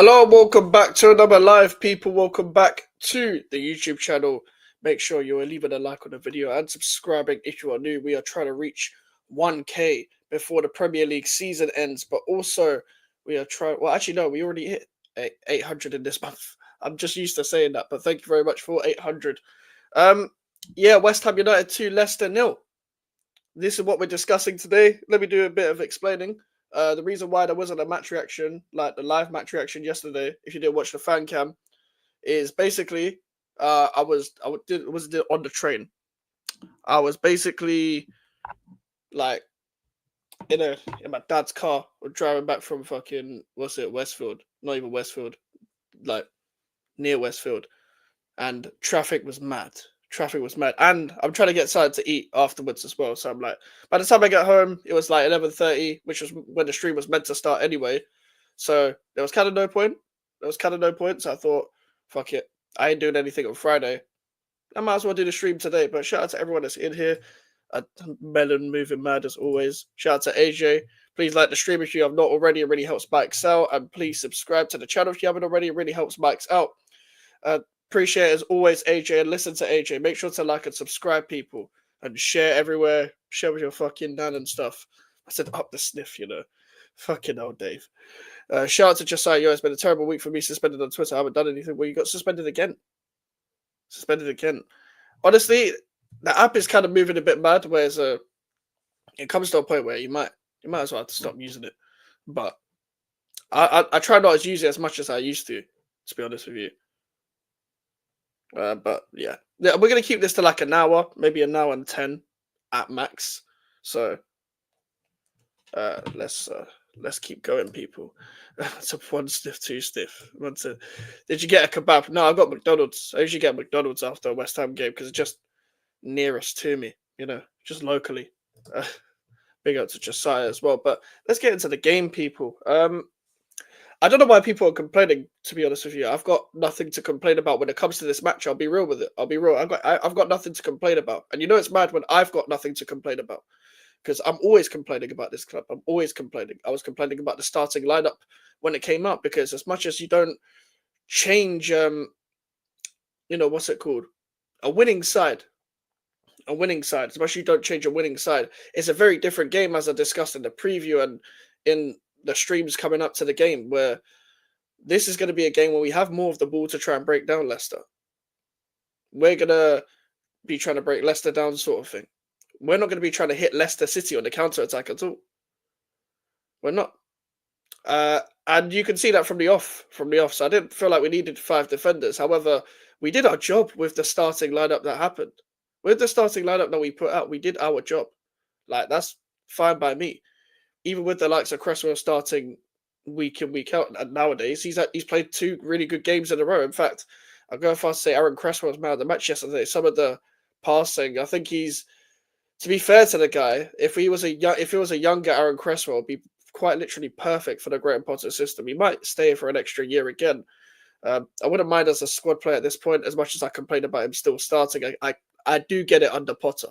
Hello, welcome back to another live, people. Welcome back to the YouTube channel. Make sure you are leaving a like on the video and subscribing if you are new. We are trying to reach 1K before the Premier League season ends, but also we are trying. Well, actually, no, we already hit 800 in this month. I'm just used to saying that, but thank you very much for 800. Yeah, West Ham United 2, Leicester 0. This is what we're discussing today. Let me do a bit of explaining. The reason why there wasn't a match reaction, like the live match reaction yesterday, if you didn't watch the fan cam, is basically I was on the train. I was basically like in my dad's car, or driving back from fucking Westfield, not even Westfield, like near Westfield, and traffic was mad. Traffic was mad, and I'm trying to get something to eat afterwards as well. So I'm like, by the time I get home, it was like 11:30, which was when the stream was meant to start anyway. So there was kind of no point. So I thought, fuck it, I ain't doing anything on Friday. I might as well do the stream today. But shout out to everyone that's in here. Melon moving mad as always. Shout out to AJ. Please like the stream if you have not already. It really helps Mike's out. And please subscribe to the channel if you haven't already. It really helps Mike's out. Appreciate it as always, AJ, and listen to AJ. Make sure to like and subscribe, people, and share everywhere. Share with your fucking nan and stuff. I said up the sniff, you know. Fucking hell, Dave. Shout out to Josiah. Yo, it's been a terrible week for me. Suspended on Twitter. I haven't done anything. Well, you got suspended again. Honestly, the app is kind of moving a bit mad. Whereas it comes to a point where you might as well have to stop using it. But I try not to use it as much as I used to be honest with you. But yeah, we're gonna keep this to like an hour, maybe an hour and 10 at max. So let's keep going, people. It's a one stiff, two stiff. Did you get a kebab? No, I got McDonald's. I usually get McDonald's after a West Ham game because it's just nearest to me, you know, just locally. Big up to Josiah as well. But let's get into the game, people. I don't know why people are complaining, to be honest with you. I've got nothing to complain about when it comes to this match. I'll be real with it. I'll be real. I've got nothing to complain about. And you know it's mad when I've got nothing to complain about. Because I'm always complaining about this club. I'm always complaining. I was complaining about the starting lineup when it came up. Because as much as you don't change, what's it called? A winning side. As much as you don't change a winning side. It's a very different game, as I discussed in the preview and in the streams coming up to the game, where this is going to be a game where we have more of the ball to try and break down Leicester. We're going to be trying to break Leicester down, sort of thing. We're not going to be trying to hit Leicester City on the counter-attack at all. We're not. And you can see that from the off. So I didn't feel like we needed 5 defenders. However, we did our job with the starting lineup that happened. With the starting lineup that we put out, we did our job. Like, that's fine by me. Even with the likes of Cresswell starting week in, week out, and nowadays he's played 2 really good games in a row. In fact, I'll go fast to say Aaron Cresswell was man of the match yesterday. Some of the passing, I think he's, to be fair to the guy, if it was a younger Aaron Cresswell, it'd be quite literally perfect for the Graham Potter system. He might stay for an extra year again. I wouldn't mind as a squad player at this point, as much as I complain about him still starting. I do get it under Potter,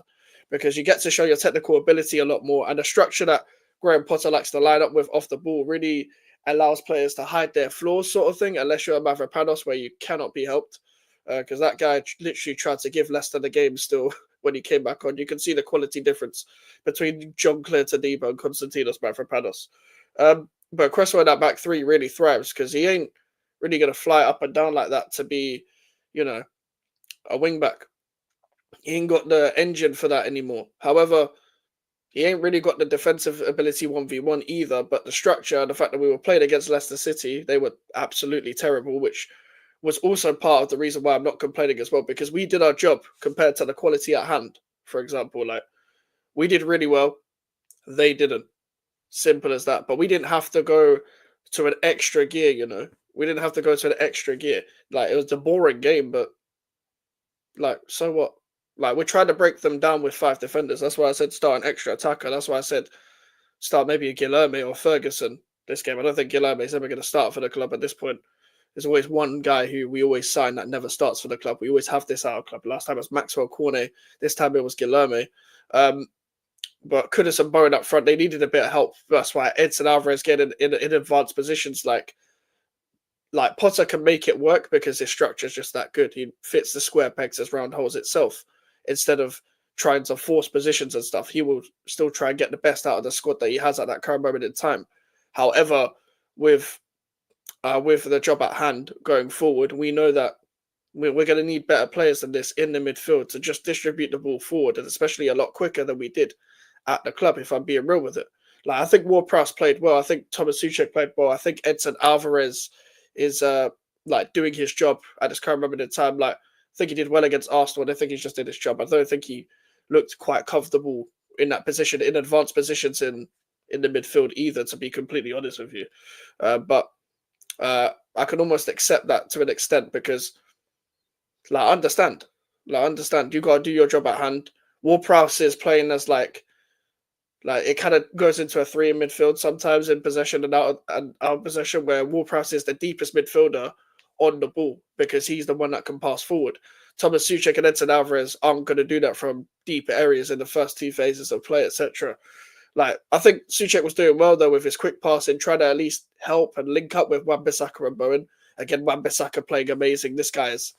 because you get to show your technical ability a lot more, and the structure that Graham Potter likes to line up with off the ball really allows players to hide their flaws, sort of thing, unless you're a Mavropanos, where you cannot be helped. Because that guy literally tried to give Leicester the game still when he came back on. You can see the quality difference between John Claire Tadibo and Konstantinos Mavropanos. But Cresswell in that back 3 really thrives, because he ain't really going to fly up and down like that to be, a wing back. He ain't got the engine for that anymore. However, he ain't really got the defensive ability 1v1 either, but the structure and the fact that we were playing against Leicester City, they were absolutely terrible, which was also part of the reason why I'm not complaining as well, because we did our job compared to the quality at hand. For example, like, we did really well. They didn't. Simple as that. But we didn't have to go to an extra gear, We didn't have to go to an extra gear. Like, it was a boring game, but, like, so what? Like, we're trying to break them down with 5 defenders. That's why I said start an extra attacker. That's why I said start maybe a Guilherme or Ferguson this game. I don't think Guilherme is ever going to start for the club at this point. There's always one guy who we always sign that never starts for the club. We always have this out of club. Last time it was Maxwell Cornet. This time it was Guilherme. But Kudus and Bowen up front, they needed a bit of help. That's why Edson Alvarez getting in advanced positions. Like, like Potter can make it work because his structure is just that good. He fits the square pegs as round holes itself. Instead of trying to force positions and stuff, he will still try and get the best out of the squad that he has at that current moment in time. However, with the job at hand going forward, we know that we're going to need better players than this in the midfield to just distribute the ball forward, and especially a lot quicker than we did at the club, if I'm being real with it. Like, I think Ward-Prowse played well. I think Thomas Suchek played well. I think Edson Alvarez is like doing his job at this current moment in time. Like, I think he did well against Arsenal, and I think he just did his job. I don't think he looked quite comfortable in that position, in advanced positions in the midfield either, to be completely honest with you. But I can almost accept that to an extent because, like, I understand. You gotta do your job at hand. Ward-Prowse is playing as like it kind of goes into a three in midfield sometimes in possession and out of possession, where Ward-Prowse is the deepest midfielder on the ball because he's the one that can pass forward. Thomas Suchek and Edson Alvarez aren't going to do that from deep areas in the first two phases of play, etc. Like, I think Suchek was doing well though with his quick passing, trying to at least help and link up with Wan-Bissaka and Bowen. Again, Wan-Bissaka playing amazing. This guy is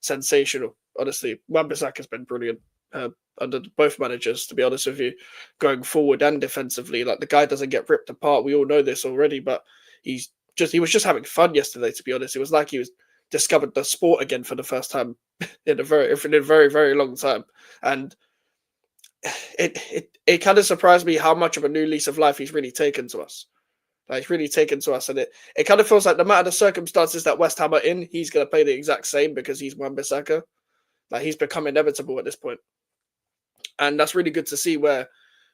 sensational. Honestly, Wan-Bissaka's been brilliant under both managers, to be honest with you, going forward and defensively. Like, the guy doesn't get ripped apart. We all know this already, but he was just having fun yesterday, to be honest. It was like he was discovered the sport again for the first time in a very long time. And it kind of surprised me how much of a new lease of life he's really taken to us. Like, he's really taken to us, and it kind of feels like no matter the circumstances that West Ham are in, he's going to play the exact same because he's Wan-Bissaka. Like, he's become inevitable at this point. And that's really good to see, where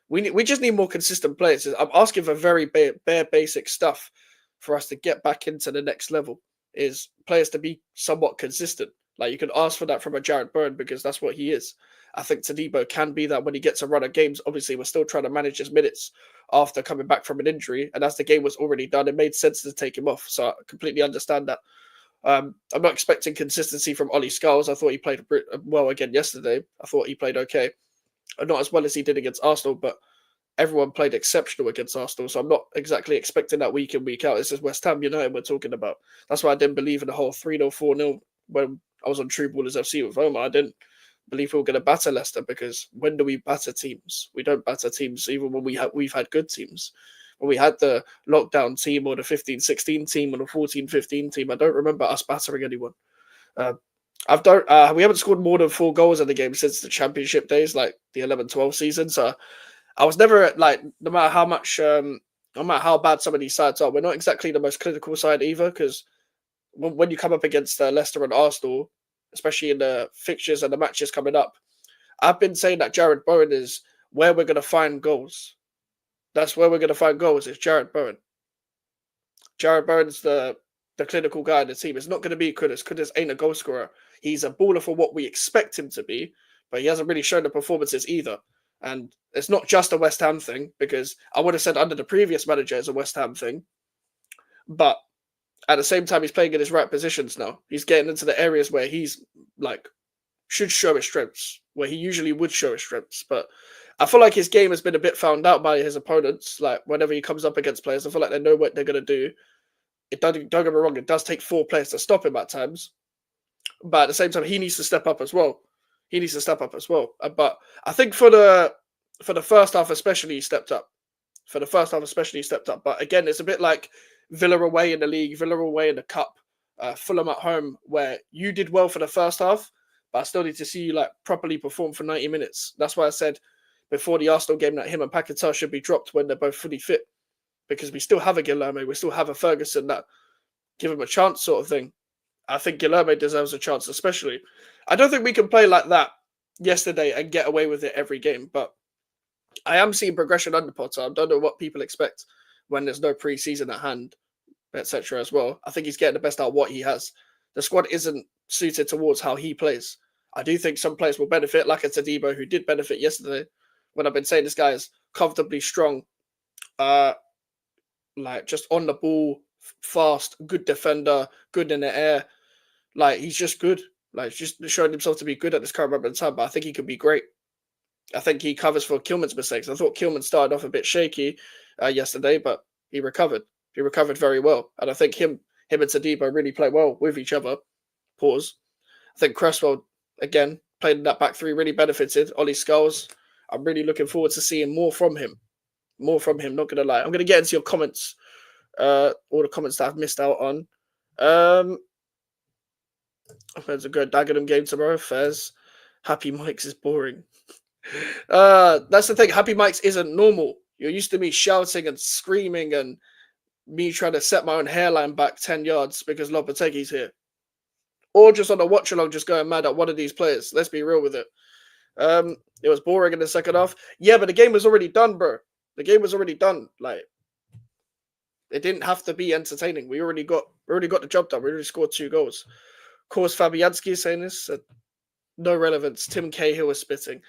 we just need more consistent players. I'm asking for very bare basic stuff for us to get back into the next level, is players to be somewhat consistent. Like, you can ask for that from a Jared Bowen because that's what he is. I think Todibo can be that when he gets a run of games. Obviously, we're still trying to manage his minutes after coming back from an injury. And as the game was already done, it made sense to take him off. So I completely understand that. I'm not expecting consistency from Ollie Scholes. I thought he played well again yesterday. I thought he played okay. Not as well as he did against Arsenal, but everyone played exceptional against Arsenal. So I'm not exactly expecting that week in, week out. This is West Ham United we're talking about. That's why I didn't believe in the whole 3-0, 4-0 when I was on True Ballers FC with Omar. I didn't believe we were going to batter Leicester, because when do we batter teams? We don't batter teams even when we've had good teams. When we had the lockdown team or the 15-16 team or the 14-15 team, I don't remember us battering anyone. We haven't scored more than 4 goals in the game since the championship days, like the 11-12 season. So I was never like, no matter how much, no matter how bad some of these sides are, we're not exactly the most clinical side either. Because when you come up against Leicester and Arsenal, especially in the fixtures and the matches coming up, I've been saying that Jared Bowen is where we're going to find goals. That's where we're going to find goals. It's Jared Bowen. Jared Bowen's the clinical guy in the team. It's not going to be Kudus. Kudus ain't a goal scorer. He's a baller for what we expect him to be, but he hasn't really shown the performances either. And it's not just a West Ham thing, because I would have said under the previous manager it's a West Ham thing. But at the same time, he's playing in his right positions now. He's getting into the areas where he's like should show his strengths, where he usually would show his strengths. But I feel like his game has been a bit found out by his opponents. Like, whenever he comes up against players, I feel like they know what they're going to do. Don't get me wrong, it does take 4 players to stop him at times. But at the same time, he needs to step up as well. But I think for the first half especially, he stepped up. But again, it's a bit like Villa away in the league, Villa away in the cup, Fulham at home, where you did well for the first half, but I still need to see you like properly perform for 90 minutes. That's why I said before the Arsenal game that him and Paquetá should be dropped when they're both fully fit, because we still have a Guilherme, we still have a Ferguson that give him a chance sort of thing. I think Guilherme deserves a chance, especially. I don't think we can play like that yesterday and get away with it every game, but I am seeing progression under Potter. I don't know what people expect when there's no pre-season at hand, etc. as well. I think he's getting the best out of what he has. The squad isn't suited towards how he plays. I do think some players will benefit, like a Todibo, who did benefit yesterday, when I've been saying this guy is comfortably strong, like just on the ball, fast, good defender, good in the air. Like, he's just good. Like, just showing himself to be good at this current moment in time, but I think he could be great. I think he covers for Kilman's mistakes. I thought Kilman started off a bit shaky yesterday, but he recovered. He recovered very well. And I think him him and Sadiba really play well with each other. Pause. I think Cresswell, again, played in that back three, really benefited. Ollie Skulls, I'm really looking forward to seeing more from him. More from him, not going to lie. I'm going to get into your comments, all the comments that I've missed out on. There's a good Dagenham game tomorrow. Fez. Happy Mike's is boring. That's the thing. Happy Mike's isn't normal. You're used to me shouting and screaming and me trying to set my own hairline back 10 yards because Lopetegui's here. Or just on a watch along, just going mad at one of these players. Let's be real with it. It was boring in the second half. Yeah, but the game was already done, bro. The game was already done. Like, it didn't have to be entertaining. We already got the job done. We already scored 2 goals. Of course, Fabianski is saying this. No relevance. Tim Cahill was spitting.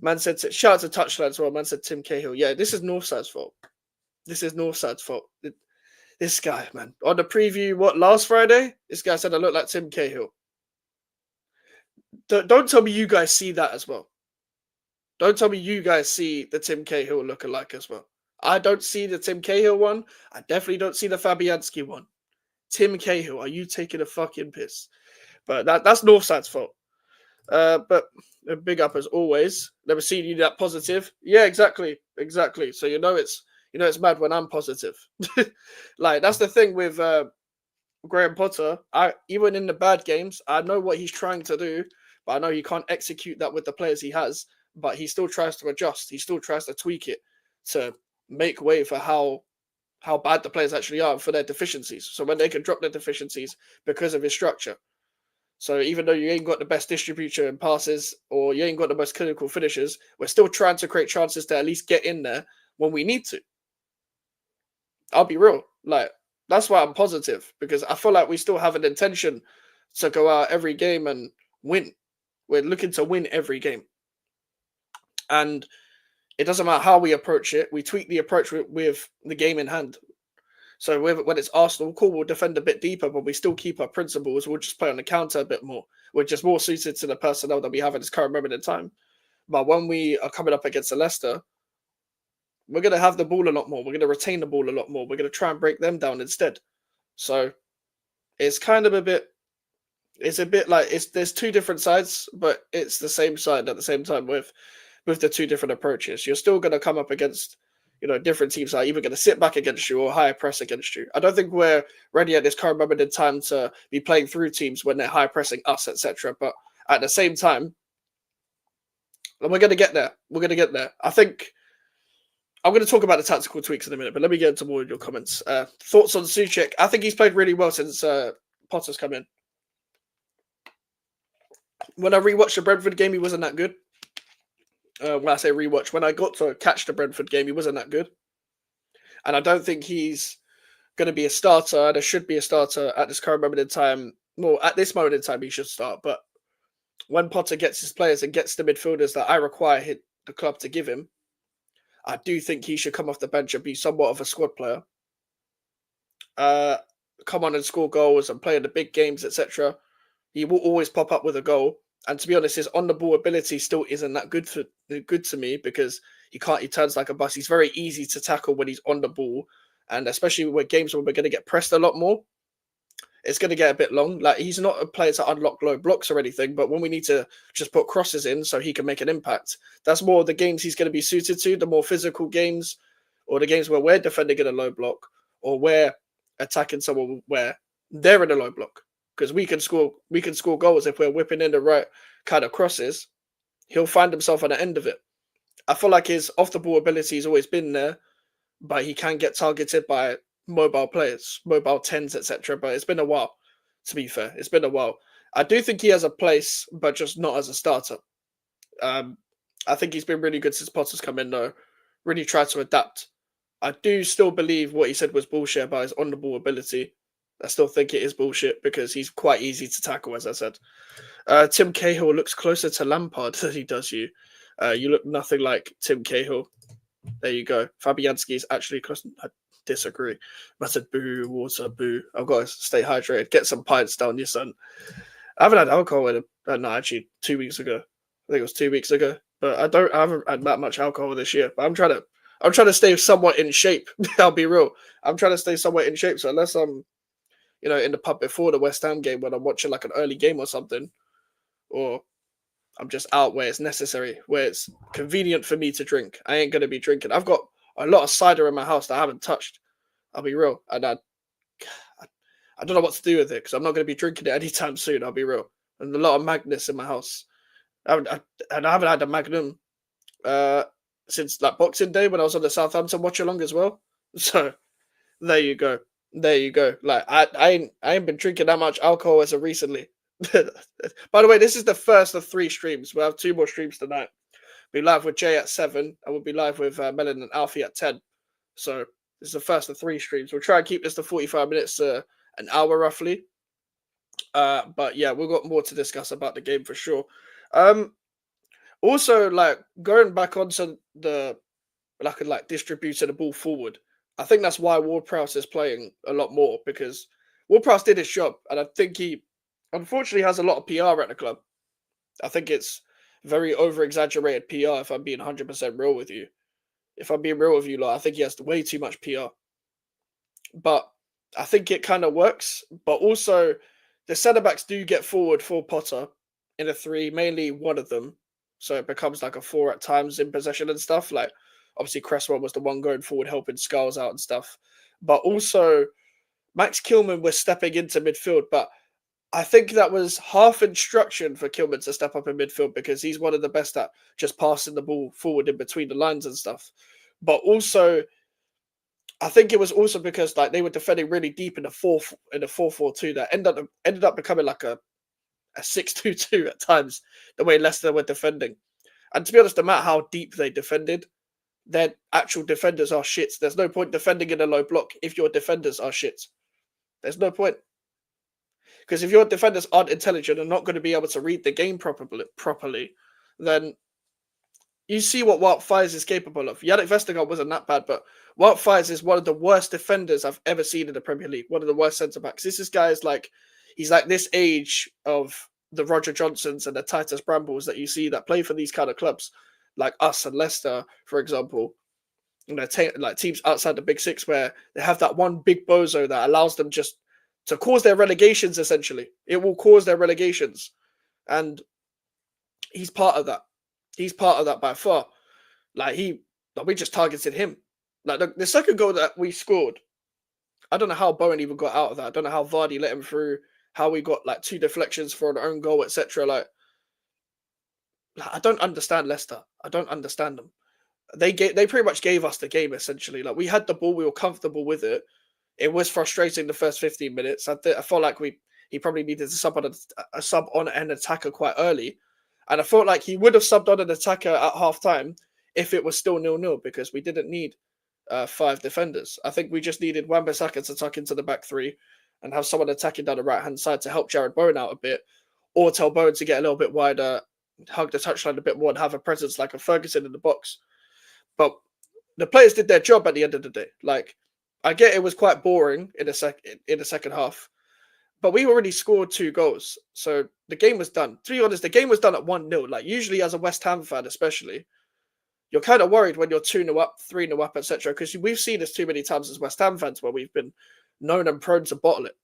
Man said, shout out to Touchline as well. Man said Tim Cahill. Yeah, this is Northside's fault. This is Northside's fault. This guy, man. On the preview, last Friday? This guy said I look like Tim Cahill. Don't tell me you guys see that as well. Don't tell me you guys see the Tim Cahill lookalike as well. I don't see the Tim Cahill one. I definitely don't see the Fabianski one. Tim Cahill, are you taking a fucking piss? But that's Northside's fault. But big up as always. Never seen you that positive. Yeah, exactly. So you know it's mad when I'm positive. Like that's the thing with Graham Potter. Even in the bad games, I know what he's trying to do, but I know he can't execute that with the players he has. But he still tries to adjust. He still tries to tweak it to make way for how bad the players actually are for their deficiencies. So when they can drop their deficiencies because of his structure. So even though you ain't got the best distributor and passes or you ain't got the most clinical finishers, we're still trying to create chances to at least get in there when we need to. I'll be real. Like, that's why I'm positive, because I feel like we still have an intention to go out every game and win. We're looking to win every game. And it doesn't matter how we approach it. We tweak the approach with the game in hand. So when it's Arsenal, cool, we'll defend a bit deeper, but we still keep our principles. We'll just play on the counter a bit more. We're just more suited to the personnel that we have at this current moment in time. But when we are coming up against Leicester, we're going to have the ball a lot more. We're going to retain the ball a lot more. We're going to try and break them down instead. So it's kind of it's a bit like there's 2 different sides, but it's the same side at the same time with the 2 different approaches. You're still going to come up against, different teams are either going to sit back against you or high press against you. I don't think we're ready at this current moment in time to be playing through teams when they're high pressing us, etc. But at the same time, we're going to get there. We're going to get there. I think I'm going to talk about the tactical tweaks in a minute, but let me get into more of your comments. Thoughts on Souček? I think he's played really well since Potter's come in. When I rewatched the Brentford game, he wasn't that good. When I say rewatch, when I got to catch the Brentford game, he wasn't that good. And I don't think he's going to be a starter. There should be a starter at this current moment in time. Well, at this moment in time, he should start. But when Potter gets his players and gets the midfielders that I require the club to give him, I do think he should come off the bench and be somewhat of a squad player. Come on and score goals and play in the big games, etc. He will always pop up with a goal. And to be honest, his on-the-ball ability still isn't that good to me because he turns like a bus. He's very easy to tackle when he's on the ball. And especially with games where we're going to get pressed a lot more, it's going to get a bit long. Like, he's not a player to unlock low blocks or anything, but when we need to just put crosses in so he can make an impact, that's more the games he's going to be suited to, the more physical games or the games where we're defending in a low block or we're attacking someone where they're in a low block. Because we can score goals if we're whipping in the right kind of crosses. He'll find himself on the end of it. I feel like his off-the-ball ability has always been there, but he can get targeted by mobile players, mobile 10s, etc. But it's been a while, to be fair. It's been a while. I do think he has a place, but just not as a starter. I think he's been really good since Potter's come in, though. Really tried to adapt. I do still believe what he said was bullshit about his on-the-ball ability. I still think it is bullshit because he's quite easy to tackle, as I said. Tim Cahill looks closer to Lampard than he does you. You look nothing like Tim Cahill. There you go. Fabianski is actually close. I disagree. I said boo, water, boo. I've got to stay hydrated. Get some pints down your son. I haven't had alcohol in no, actually 2 weeks ago. I think it was 2 weeks ago. But I haven't had that much alcohol this year. But I'm trying to stay somewhat in shape. I'll be real. I'm trying to stay somewhat in shape. So unless I'm in the pub before the West Ham game when I'm watching like an early game or something, or I'm just out where it's necessary, where it's convenient for me to drink. I ain't gonna be drinking. I've got a lot of cider in my house that I haven't touched. I'll be real, and I don't know what to do with it because I'm not gonna be drinking it anytime soon. I'll be real, and a lot of Magnus in my house. And I haven't had a Magnum uh, since like Boxing Day when I was on the Southampton watch along as well. So there you go. There you go. Like I ain't been drinking that much alcohol as of recently. By the way, this is the first of 3 streams. We'll have 2 more streams tonight. Be live with Jay at 7, and we'll be live with Melon and Alfie at 10. So this is the first of 3 streams. We'll try and keep this to 45 minutes, an hour roughly. But yeah, we've got more to discuss about the game for sure. Also, like going back onto the like distributing the ball forward. I think that's why Ward-Prowse is playing a lot more because Ward-Prowse did his job, and I think he unfortunately has a lot of PR at the club. I think it's very over-exaggerated PR. If I'm being 100% real with you, if I'm being real with you, like I think he has way too much PR. But I think it kind of works. But also, the centre backs do get forward for Potter in a 3, mainly one of them. So it becomes like a 4 at times in possession and stuff. Like obviously Cresswell was the one going forward, helping Skulls out and stuff. But also Max Kilman was stepping into midfield. But I think that was half instruction for Kilman to step up in midfield because he's one of the best at just passing the ball forward in between the lines and stuff. But also, I think it was also because like they were defending really deep in the 4-4-2 that ended up becoming like a 6-2-2 at times, the way Leicester were defending. And to be honest, no matter how deep they defended, their actual defenders are shit. There's no point defending in a low block if your defenders are shit. There's no point. Because if your defenders aren't intelligent and not going to be able to read the game properly, then you see what Wout Faes is capable of. Yannick Vestergaard wasn't that bad, but Wout Faes is one of the worst defenders I've ever seen in the Premier League. One of the worst centre-backs. This guy is like, he's like this age of the Roger Johnsons and the Titus Brambles that you see that play for these kind of clubs, like us and Leicester, for example. Like teams outside the Big Six where they have that one big bozo that allows them just to cause their relegations, essentially. It will cause their relegations. And he's part of that. He's part of that by far. We just targeted him. Like the second goal that we scored, I don't know how Bowen even got out of that. I don't know how Vardy let him through, how we got like 2 deflections for an own goal, etc. Like I don't understand Leicester. I don't understand them. They pretty much gave us the game, essentially. Like we had the ball, we were comfortable with it. It was frustrating the first 15 minutes. I felt like he probably needed to sub on an attacker quite early. And I felt like he would have subbed on an attacker at half time if it was still 0-0 because we didn't need 5 defenders. I think we just needed Wan-Bissaka to tuck into the back 3 and have someone attacking down the right-hand side to help Jared Bowen out a bit, or tell Bowen to get a little bit wider, hug the touchline a bit more and have a presence like a Ferguson in the box. But the players did their job at the end of the day. Like, I get it was quite boring in the second half, but we already scored 2 goals. So the game was done. To be honest, the game was done at 1-0. Like, usually as a West Ham fan especially, you're kind of worried when you're 2-0 up, 3-0 up, etc. Because we've seen this too many times as West Ham fans where we've been known and prone to bottle it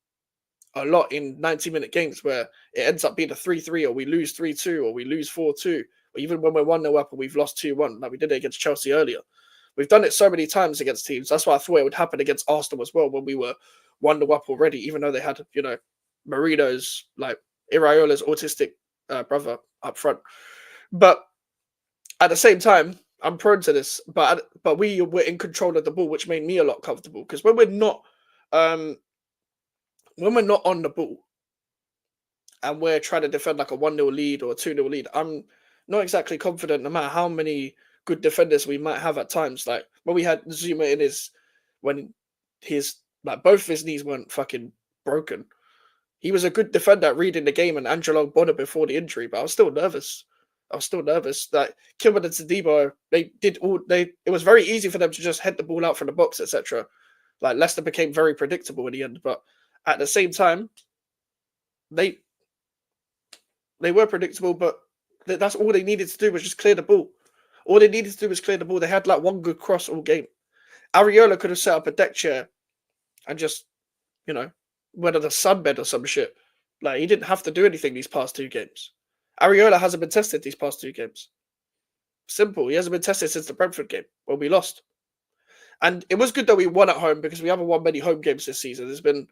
a lot in 90-minute games where it ends up being a 3-3 or we lose 3-2 or we lose 4-2. Or even when we're 1-0 up and we've lost 2-1, like we did it against Chelsea earlier. We've done it so many times against teams. That's why I thought it would happen against Arsenal as well when we were 1-0 up already, even though they had, Marino's, like, Iraola's autistic brother up front. But at the same time, I'm prone to this, but we were in control of the ball, which made me a lot comfortable. Because when we're not on the ball and we're trying to defend like a 1-0 lead or a 2-0 lead, I'm not exactly confident no matter how many good defenders we might have at times. Like when we had Zuma when his like both of his knees weren't fucking broken. He was a good defender at reading the game and Angelo Bonner before the injury, but I was still nervous. Like Kilman and Tadibo, it was very easy for them to just head the ball out from the box, etc. Like Leicester became very predictable in the end, but at the same time, they were predictable, but that's all they needed to do was just clear the ball. All they needed to do was clear the ball. They had like one good cross all game. Areola could have set up a deck chair and just, went on a sunbed or some shit. Like, he didn't have to do anything these past 2 games. Areola hasn't been tested these past 2 games. Simple. He hasn't been tested since the Brentford game where we lost. And it was good that we won at home because we haven't won many home games this season. It's been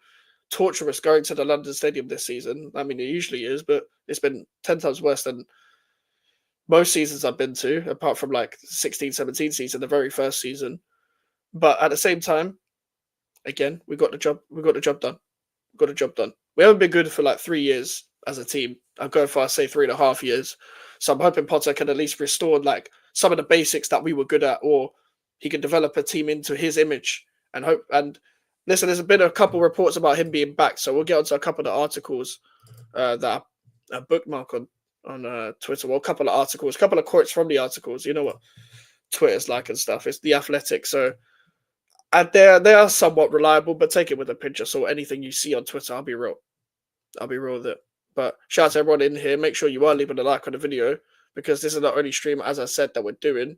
torturous going to the London Stadium this season. I mean, it usually is, but it's been 10 times worse than most seasons I've been to, apart from like 16-17 season, the very first season. But at the same time, again, we got the job done. Got the job done. We haven't been good for like 3 years as a team. I'll go far, say 3.5 years. So I'm hoping Potter can at least restore like some of the basics that we were good at, or he can develop a team into his image and hope. And listen, there's been a couple reports about him being back, so we'll get onto a couple of the articles that I bookmark on Twitter. Well, a couple of articles, a couple of quotes from the articles. You know what Twitter's like and stuff. It's the Athletic, so they are somewhat reliable, but take it with a pinch of salt. Anything you see on Twitter, I'll be real with it. But shout out to everyone in here. Make sure you are leaving a like on the video, because this is the only stream, as I said, that we're doing.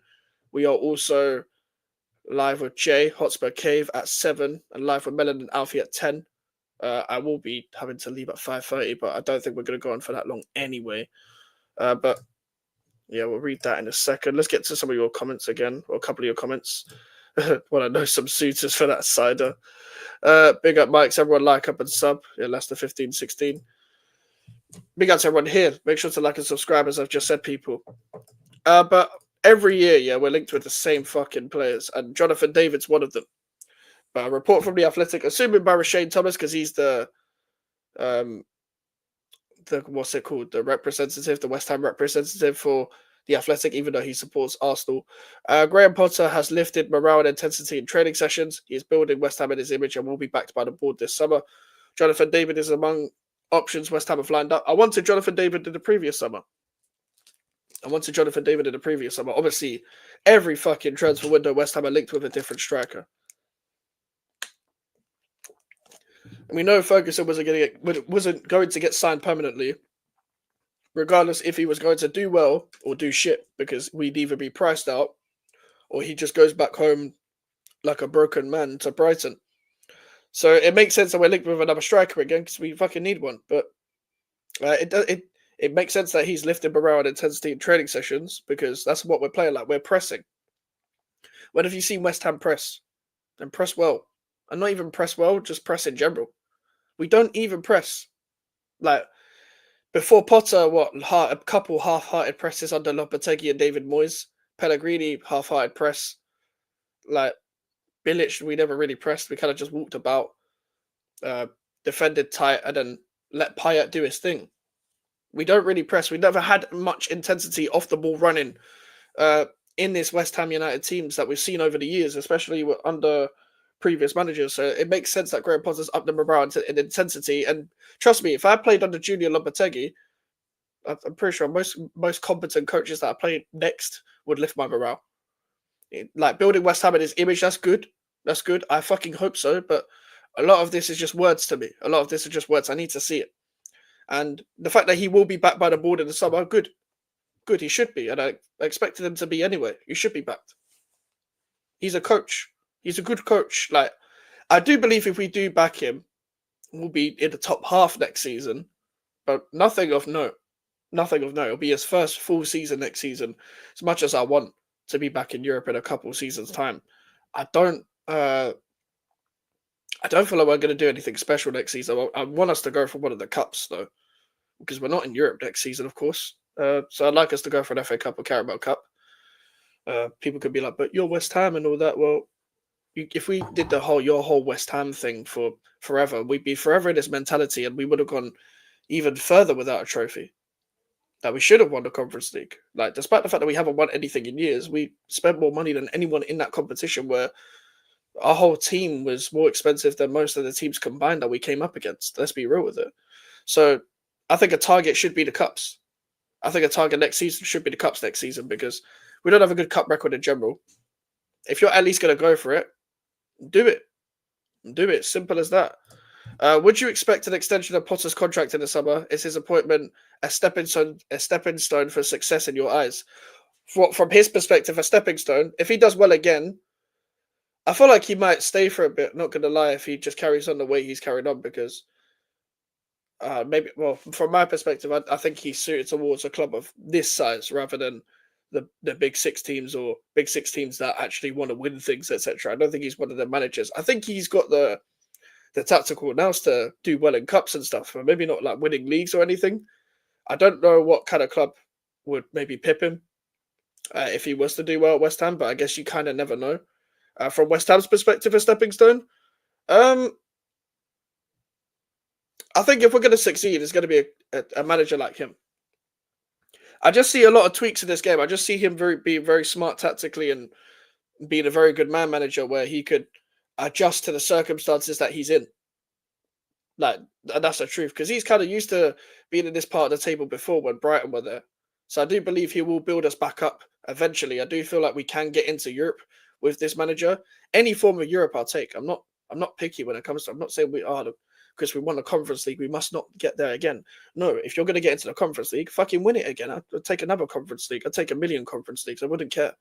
We are also live with Jay, Hotspur Cave at 7, and live with Melon and Alfie at 10. I will be having to leave at 5:30, but I don't think we're going to go on for that long anyway. But yeah, we'll read that in a second. Let's get to some of your comments again, or a couple of your comments. Want to know some suitors for that cider. Big up Mikes, everyone like, up and sub. Yeah, Leicester 15-16. Big up to everyone here. Make sure to like and subscribe, as I've just said, people. But every year, yeah, we're linked with the same fucking players, and Jonathan David's one of them. But a report from the Athletic, assuming by Shane Thomas, because he's the what's it called, the representative, the West Ham representative for the Athletic, even though he supports Arsenal. Graham Potter has lifted morale and intensity in training sessions. He is building West Ham in his image and will be backed by the board this summer. Jonathan David is among options West Ham have lined up. I wanted Jonathan David in the previous summer. Obviously, every fucking transfer window, West Ham are linked with a different striker. And we know Ferguson wasn't going to get signed permanently, regardless if he was going to do well or do shit, because we'd either be priced out or he just goes back home like a broken man to Brighton. So it makes sense that we're linked with another striker again, because we fucking need one. But it makes sense that he's lifting morale and intensity in training sessions, because that's what we're playing like. We're pressing. When have you seen West Ham press? And press well. And not even press well, just press in general. We don't even press. Like, before Potter, a couple half-hearted presses under Lopetegui and David Moyes. Pellegrini, half-hearted press. Like, Bilic, we never really pressed. We kind of just walked about, defended tight, and then let Payet do his thing. We don't really press. We never had much intensity off the ball running in this West Ham United teams that we've seen over the years, especially under previous managers. So it makes sense that Graham Potter's up the morale and intensity. And trust me, if I played under Junior Lopetegui, I'm pretty sure most competent coaches that I played next would lift my morale. Like, building West Ham in his image, that's good. That's good. I fucking hope so. But a lot of this is just words to me. A lot of this is just words. I need to see it. And the fact that he will be backed by the board in the summer, good. Good, he should be. And I expected him to be anyway. He should be backed. He's a coach. He's a good coach. Like, I do believe if we do back him, we'll be in the top half next season. But nothing of note. Nothing of note. It'll be his first full season next season. As much as I want to be back in Europe in a couple of seasons' time, I don't feel like we're going to do anything special next season. I want us to go for one of the cups, though, because we're not in Europe next season, of course. So I'd like us to go for an FA Cup or Carabao Cup. People could be like, but you're West Ham and all that. Well, if we did your whole West Ham thing for forever, we'd be forever in this mentality, and we would have gone even further without a trophy. That we should have won the Conference League. Like, despite the fact that we haven't won anything in years, we spent more money than anyone in that competition, where our whole team was more expensive than most of the teams combined that we came up against. Let's be real with it. So I think a target should be the Cups. I think a target next season should be the Cups next season, because we don't have a good Cup record in general. If you're at least going to go for it, do it. Do it. Simple as that. Would you expect an extension of Potter's contract in the summer? Is his appointment a stepping stone for success in your eyes? From his perspective, a stepping stone. If he does well again, I feel like he might stay for a bit, not going to lie, if he just carries on the way he's carried on, because Maybe, well, from my perspective, I think he's suited towards a club of this size rather than the big six teams or big six teams that actually want to win things, etc. I don't think he's one of the managers. I think he's got the tactical nous to do well in cups and stuff, but maybe not like winning leagues or anything. I don't know what kind of club would maybe pip him if he was to do well at West Ham, but I guess you kind of never know. From West Ham's perspective, a stepping stone. Um, I think if we're going to succeed, it's going to be a manager like him. I just see a lot of tweaks in this game. I just see him being very smart tactically and being a very good man manager where he could adjust to the circumstances that he's in. Like, and that's the truth because he's kind of used to being in this part of the table before when Brighton were there. So I do believe he will build us back up eventually. I do feel like we can get into Europe with this manager. Any form of Europe, I'll take. I'm not picky when it comes to. I'm not saying we are because we won the Conference League. We must not get there again. No, if you're going to get into the Conference League, fucking win it again. I'd take another Conference League. I'd take a million Conference Leagues. I wouldn't care.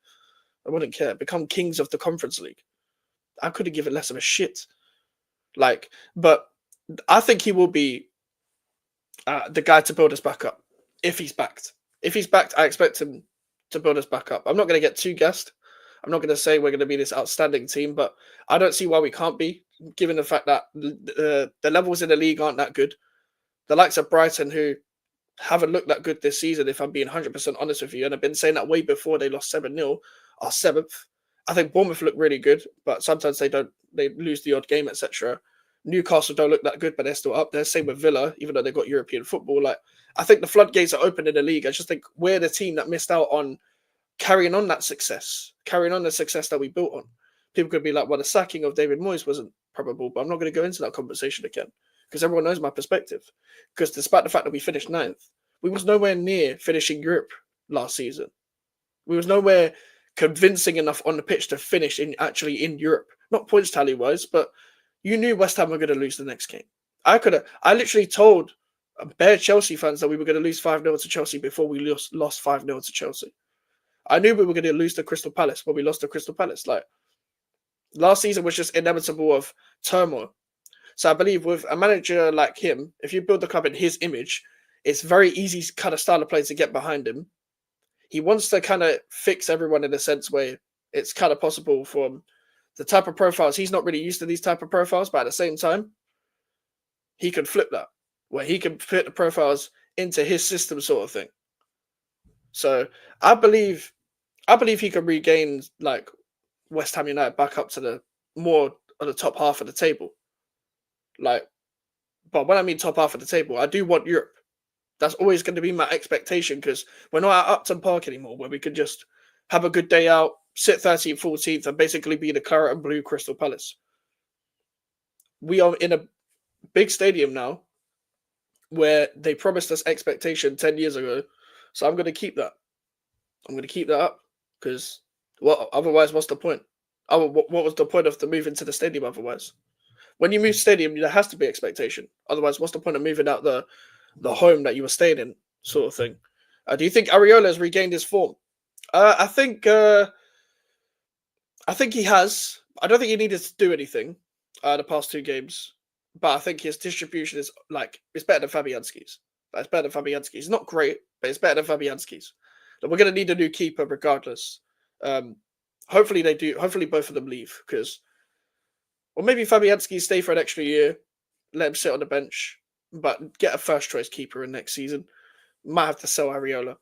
I wouldn't care. Become kings of the Conference League. I couldn't give it less of a shit. Like, but I think he will be the guy to build us back up if he's backed. If he's backed, I expect him to build us back up. I'm not going to get too gassed. I'm not going to say we're going to be this outstanding team, but I don't see why we can't be, given the fact that the levels in the league aren't that good. The likes of Brighton, who haven't looked that good this season, if I'm being 100% honest with you, and I've been saying that way before they lost 7-0, are 7th. I think Bournemouth look really good, but sometimes they don't. They lose the odd game, etc. Newcastle don't look that good, but they're still up there. Same with Villa, even though they've got European football. Like, I think the floodgates are open in the league. I just think we're the team that missed out on carrying on that success, carrying on the success that we built on. People could be like, well, the sacking of David Moyes wasn't probable, but I'm not going to go into that conversation again because everyone knows my perspective. Because despite the fact that we finished 9th, we was nowhere near finishing Europe last season. We was nowhere convincing enough on the pitch to finish in Europe. Not points tally wise, but you knew West Ham were going to lose the next game. I literally told bare Chelsea fans that we were going to lose 5-0 to Chelsea before we lost 5-0 to Chelsea. I knew we were going to lose to Crystal Palace, but we lost to Crystal Palace. Like, last season was just inevitable of turmoil. So I believe with a manager like him, if you build the club in his image, it's very easy kind of style of play to get behind him. He wants to kind of fix everyone in a sense where it's kind of possible from the type of profiles. He's not really used to these type of profiles, but at the same time, he can flip that, where he can fit the profiles into his system sort of thing. So I believe he can regain like West Ham United back up to the more on the top half of the table. Like, but when I mean top half of the table, I do want Europe. That's always going to be my expectation because we're not at Upton Park anymore, where we could just have a good day out, sit 13th, 14th, and basically be the claret and blue Crystal Palace. We are in a big stadium now where they promised us expectation 10 years ago. So I'm going to keep that. I'm going to keep that up because otherwise, what's the point? What was the point of the move into the stadium otherwise? When you move stadium, there has to be expectation. Otherwise, what's the point of moving out the home that you were staying in, sort of thing? Do you think Areola has regained his form? I think he has. I don't think he needed to do anything the past 2 games, but I think his distribution is it's better than Fabianski's. It's better than Fabianski's. It's not great, but it's better than Fabianski's. We're going to need a new keeper regardless. Hopefully they do. Hopefully both of them leave or maybe Fabianski stay for an extra year, let him sit on the bench, but get a first choice keeper in next season. Might have to sell Areola.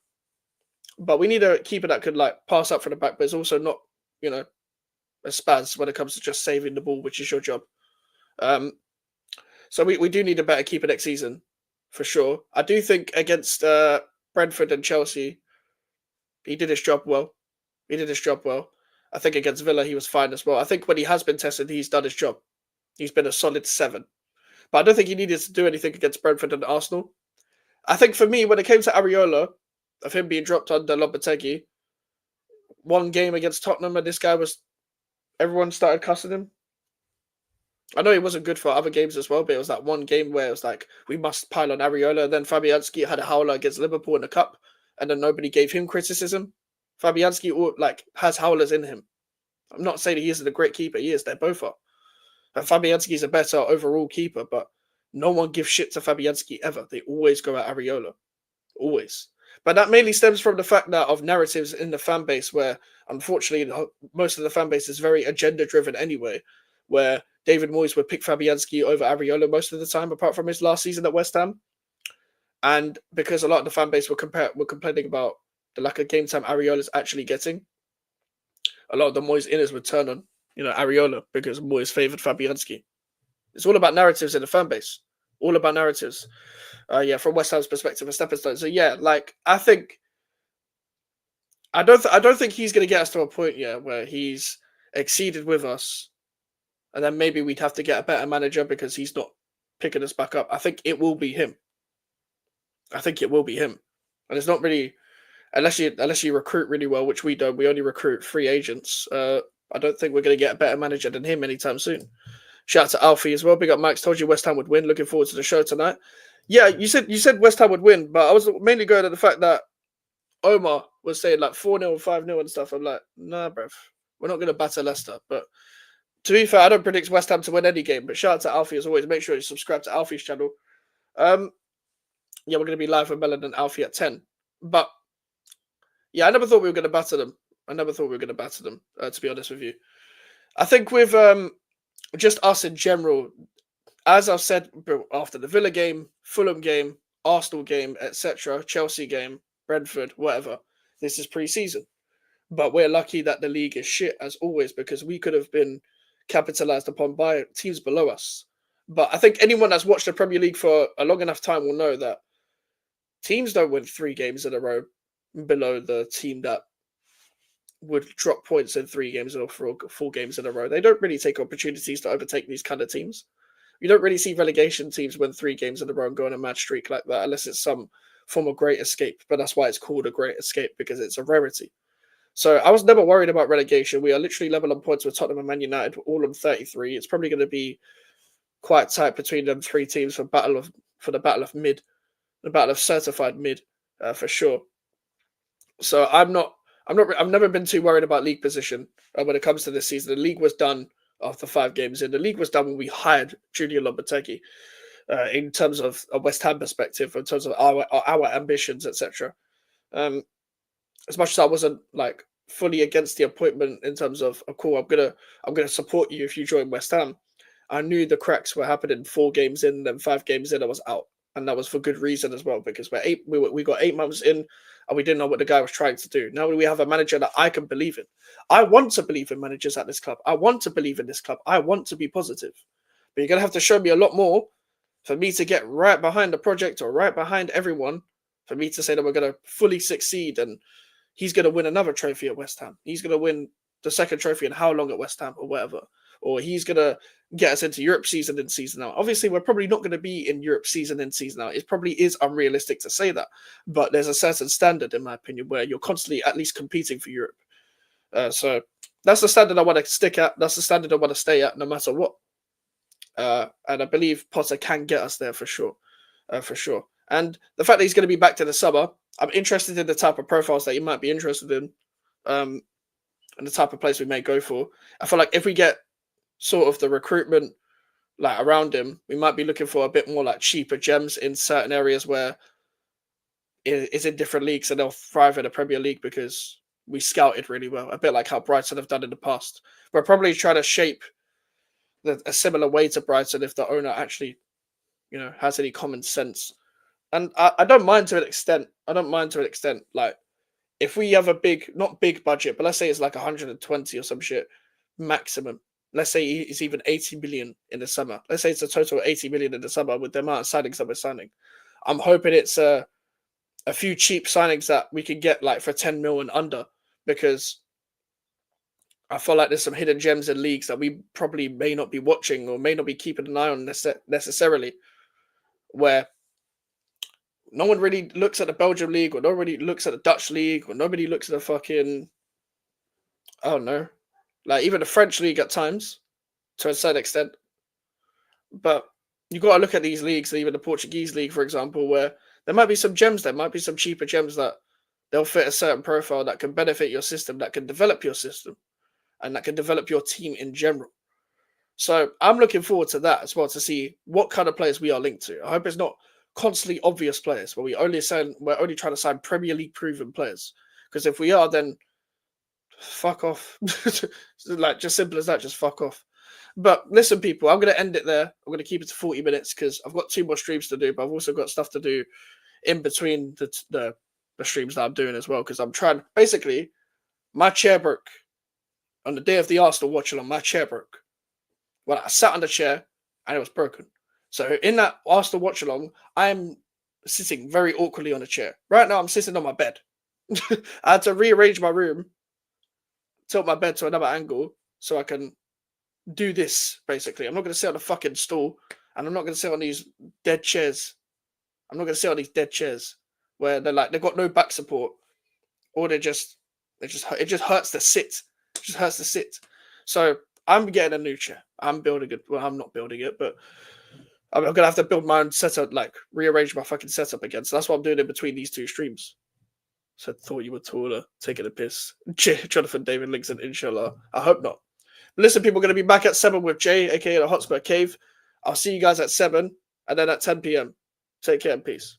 But we need a keeper that could pass up from the back, but is also not, a spaz when it comes to just saving the ball, which is your job. So we do need a better keeper next season, for sure. I do think against Brentford and Chelsea, he did his job well. I think against Villa, he was fine as well. I think when he has been tested, he's done his job. He's been a solid 7. But I don't think he needed to do anything against Brentford and Arsenal. I think for me, when it came to Areola, of him being dropped under Lopetegui, one game against Tottenham, and everyone started cussing him. I know he wasn't good for other games as well, but it was that one game where it was we must pile on Areola. And then Fabianski had a howler against Liverpool in the cup, and then nobody gave him criticism. Fabianski has howlers in him. I'm not saying he isn't a great keeper. He is. They both are. And Fabianski's a better overall keeper, but No one gives shit to Fabianski ever. They always go at Areola. Always. But that mainly stems from the fact that of narratives in the fan base where, unfortunately, most of the fan base is very agenda-driven anyway, where David Moyes would pick Fabianski over Areola most of the time, apart from his last season at West Ham. And because a lot of the fan base were complaining about the lack of game time Areola's actually getting, a lot of the Moyes inners would turn on, Areola because Moyes favoured Fabianski. It's all about narratives in the fan base. All about narratives. From West Ham's perspective, a stepping stone. So I don't think he's going to get us to a point yet where he's exceeded with us, and then maybe we'd have to get a better manager because he's not picking us back up. I think it will be him. And it's not really unless you recruit really well, which we don't. We only recruit free agents. I don't think we're going to get a better manager than him anytime soon. Shout out to Alfie as well. Big up, Max. Told you West Ham would win. Looking forward to the show tonight. Yeah, you said West Ham would win, but I was mainly going to the fact that Omar was saying like 4-0, 5-0 and stuff. I'm like, nah, bruv. We're not going to batter Leicester. But to be fair, I don't predict West Ham to win any game. But shout out to Alfie as always. Make sure you subscribe to Alfie's channel. We're going to be live with Melon and Alfie at 10. But yeah, I never thought we were going to batter them. To be honest with you. I think with just us in general, as I've said after the Villa game, Fulham game, Arsenal game, etc., Chelsea game, Brentford, whatever, this is pre-season. But we're lucky that the league is shit, as always, because we could have been capitalised upon by teams below us. But I think anyone that's watched the Premier League for a long enough time will know that teams don't win 3 games in a row below the team that would drop points in 3 games or 4 games in a row. They don't really take opportunities to overtake these kind of teams. You don't really see relegation teams win 3 games in a row and go on a match streak like that unless it's some form of great escape. But that's why it's called a great escape, because it's a rarity. So I was never worried about relegation. We are literally level on points with Tottenham and Man United, all on 33. It's probably going to be quite tight between them 3 teams for the battle of mid, the battle of certified mid, for sure. So I've never been too worried about league position when it comes to this season. The league was done after 5 games in. The league was done when we hired Julian Lopetegui. In terms of a West Ham perspective, in terms of our ambitions, etc. As much as I wasn't like fully against the appointment in terms of cool, I'm gonna support you if you join West Ham. I knew the cracks were happening 4 games in, then 5 games in, I was out, and that was for good reason as well, because we got 8 months in, and we didn't know what the guy was trying to do. Now we have a manager that I can believe in. I want to believe in managers at this club. I want to believe in this club. I want to be positive, but you're gonna have to show me a lot more for me to get right behind the project or right behind everyone, for me to say that we're going to fully succeed and he's going to win another trophy at West Ham. He's going to win the second trophy in how long at West Ham or whatever. Or he's going to get us into Europe season in, season out. Obviously, we're probably not going to be in Europe season in, season out. It probably is unrealistic to say that. But there's a certain standard, in my opinion, where you're constantly at least competing for Europe. So that's the standard I want to stick at. That's the standard I want to stay at no matter what. And I believe Potter can get us there for sure. And the fact that he's going to be back to the summer, I'm interested in the type of profiles that he might be interested in, and the type of place we may go for. I feel like if we get sort of the recruitment like around him, we might be looking for a bit more like cheaper gems in certain areas where it's in different leagues and they'll thrive in the Premier League because we scouted really well, a bit like how Brighton have done in the past. We're probably trying to shape a similar way to Brighton if the owner actually, has any common sense. And I don't mind to an extent. Like, if we have a not big budget, but let's say it's like 120 or some shit maximum. Let's say it's even 80 million in the summer. Let's say it's a total of 80 million in the summer with the amount of signings that we're signing. I'm hoping it's a few cheap signings that we can get like for 10 mil and under, because I feel like there's some hidden gems in leagues that we probably may not be watching or may not be keeping an eye on necessarily, where no one really looks at the Belgium league, or nobody looks at the Dutch league, or nobody looks at the fucking, I don't know, like even the French league at times, to a certain extent. But you got to look at these leagues, even the Portuguese league, for example, where there might be some gems, there might be some cheaper gems that they'll fit a certain profile that can benefit your system, that can develop your system, and that can develop your team in general. So I'm looking forward to that as well, to see what kind of players we are linked to. I hope it's not constantly obvious players where we're only trying to sign Premier League proven players. Because if we are, then fuck off. Like, just simple as that, just fuck off. But listen, people, I'm going to end it there. I'm going to keep it to 40 minutes because I've got 2 more streams to do, but I've also got stuff to do in between the streams that I'm doing as well, because I'm trying. Basically, my chair broke on the day of the Arsenal watch along. My chair broke when I sat on the chair and it was broken. So in that Arsenal watch along, I'm sitting very awkwardly on a chair. Right now, I'm sitting on my bed. I had to rearrange my room, tilt my bed to another angle so I can do this. Basically, I'm not going to sit on a fucking stool, and I'm not going to sit on these dead chairs. I'm not going to sit on these dead chairs where they've got no back support, or it just hurts to sit. It just hurts to sit. So I'm getting a new chair. I'm building it. Well, I'm not building it, but I'm gonna have to build my own setup, like rearrange my fucking setup again. So that's what I'm doing in between these 2 streams. So I thought you were taller, taking a piss. Jonathan David Linkson, inshallah. I hope not. But listen, people are going to be back at 7 with Jay, aka the Hotspur Cave. I'll see you guys at 7 and then at 10 p.m. Take care and peace.